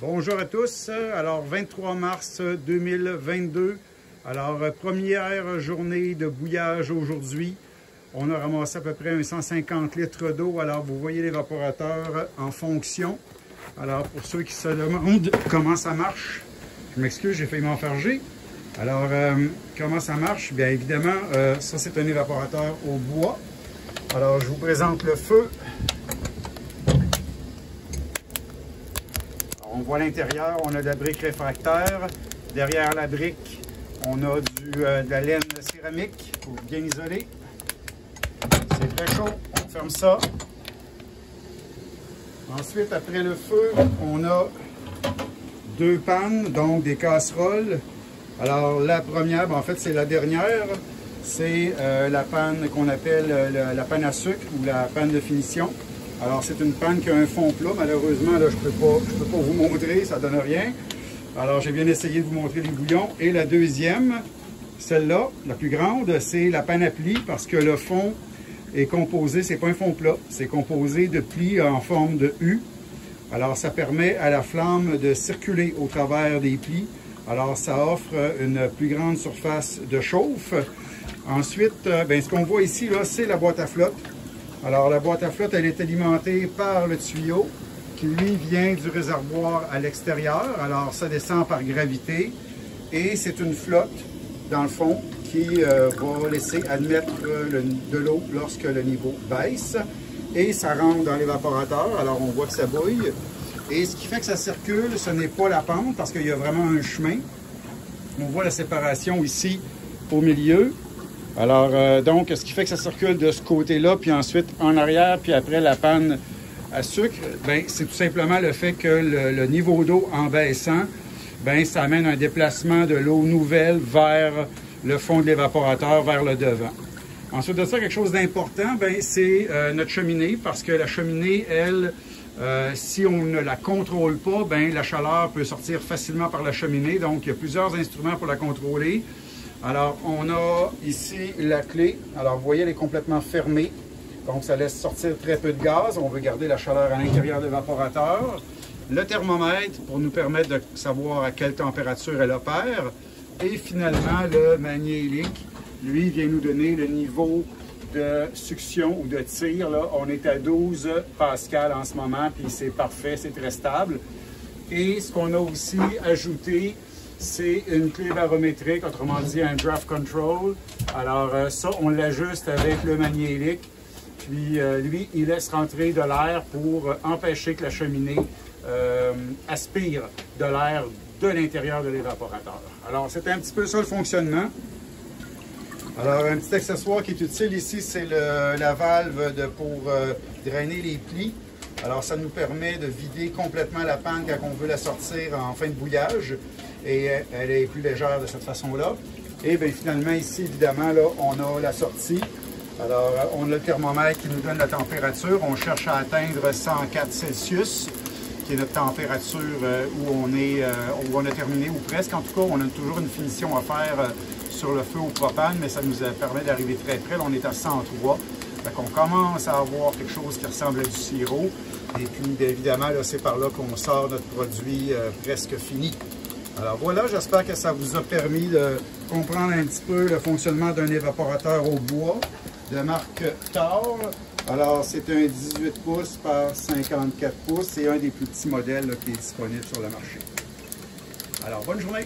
Bonjour à tous. Alors, 23 mars 2022. Alors, première journée de bouillage aujourd'hui. On a ramassé à peu près 150 litres d'eau. Alors, vous voyez l'évaporateur en fonction. Alors, pour ceux qui se demandent comment ça marche, je m'excuse, j'ai failli m'enfarger. Alors, comment ça marche? Bien évidemment, ça c'est un évaporateur au bois. Alors, je vous présente le feu. On voit l'intérieur, on a de la brique réfractaire. Derrière la brique, on a de la laine céramique pour bien isoler. C'est très chaud, on ferme ça. Ensuite, après le feu, on a deux pannes, donc des casseroles. Alors, la première, en fait, c'est la dernière. C'est la panne qu'on appelle la panne à sucre ou la panne de finition. Alors, c'est une panne qui a un fond plat. Malheureusement, là, je peux pas vous montrer, ça ne donne rien. Alors, j'ai bien essayé de vous montrer les bouillons. Et la deuxième, celle-là, la plus grande, c'est la panne à plis parce que le fond est composé, c'est pas un fond plat, c'est composé de plis en forme de U. Alors, ça permet à la flamme de circuler au travers des plis. Alors, ça offre une plus grande surface de chauffe. Ensuite, ce qu'on voit ici, là, c'est la boîte à flotte. Alors, la boîte à flotte, elle est alimentée par le tuyau qui, lui, vient du réservoir à l'extérieur. Alors, ça descend par gravité et c'est une flotte, dans le fond, qui va laisser admettre de l'eau lorsque le niveau baisse. Et ça rentre dans l'évaporateur. Alors, on voit que ça bouille. Et ce qui fait que ça circule, ce n'est pas la pente parce qu'il y a vraiment un chemin. On voit la séparation ici au milieu. Alors, donc, ce qui fait que ça circule de ce côté-là, puis ensuite en arrière, puis après la panne à sucre, c'est tout simplement le fait que le niveau d'eau en baissant, ça amène un déplacement de l'eau nouvelle vers le fond de l'évaporateur, vers le devant. Ensuite de ça, quelque chose d'important, c'est notre cheminée, parce que la cheminée, elle, si on ne la contrôle pas, la chaleur peut sortir facilement par la cheminée. Donc, il y a plusieurs instruments pour la contrôler. Alors, on a ici la clé. Alors, vous voyez, elle est complètement fermée. Donc, ça laisse sortir très peu de gaz. On veut garder la chaleur à l'intérieur de l'évaporateur. Le thermomètre pour nous permettre de savoir à quelle température elle opère. Et finalement, le magnélique, lui, vient nous donner le niveau de succion ou de tir. Là, on est à 12 pascal en ce moment, puis c'est parfait, c'est très stable. Et ce qu'on a aussi ajouté, c'est une clé barométrique, autrement dit un draft control. Alors ça, on l'ajuste avec le magnélique. Puis lui, il laisse rentrer de l'air pour empêcher que la cheminée aspire de l'air de l'intérieur de l'évaporateur. Alors, c'est un petit peu ça le fonctionnement. Alors, un petit accessoire qui est utile ici, c'est la valve pour drainer les plis. Alors, ça nous permet de vider complètement la panne quand on veut la sortir en fin de bouillage. Et elle est plus légère de cette façon-là. Et bien, finalement, ici, évidemment, là, on a la sortie. Alors, on a le thermomètre qui nous donne la température. On cherche à atteindre 104 Celsius, qui est notre température où on a terminé, ou presque. En tout cas, on a toujours une finition à faire sur le feu au propane, mais ça nous permet d'arriver très près. Là, on est à 103. Donc, on commence à avoir quelque chose qui ressemble à du sirop. Et puis, bien évidemment, là, c'est par là qu'on sort notre produit presque fini. Alors voilà, j'espère que ça vous a permis de comprendre un petit peu le fonctionnement d'un évaporateur au bois de marque Thor. Alors, c'est un 18 pouces par 54 pouces. C'est un des plus petits modèles qui est disponible sur le marché. Alors, bonne journée!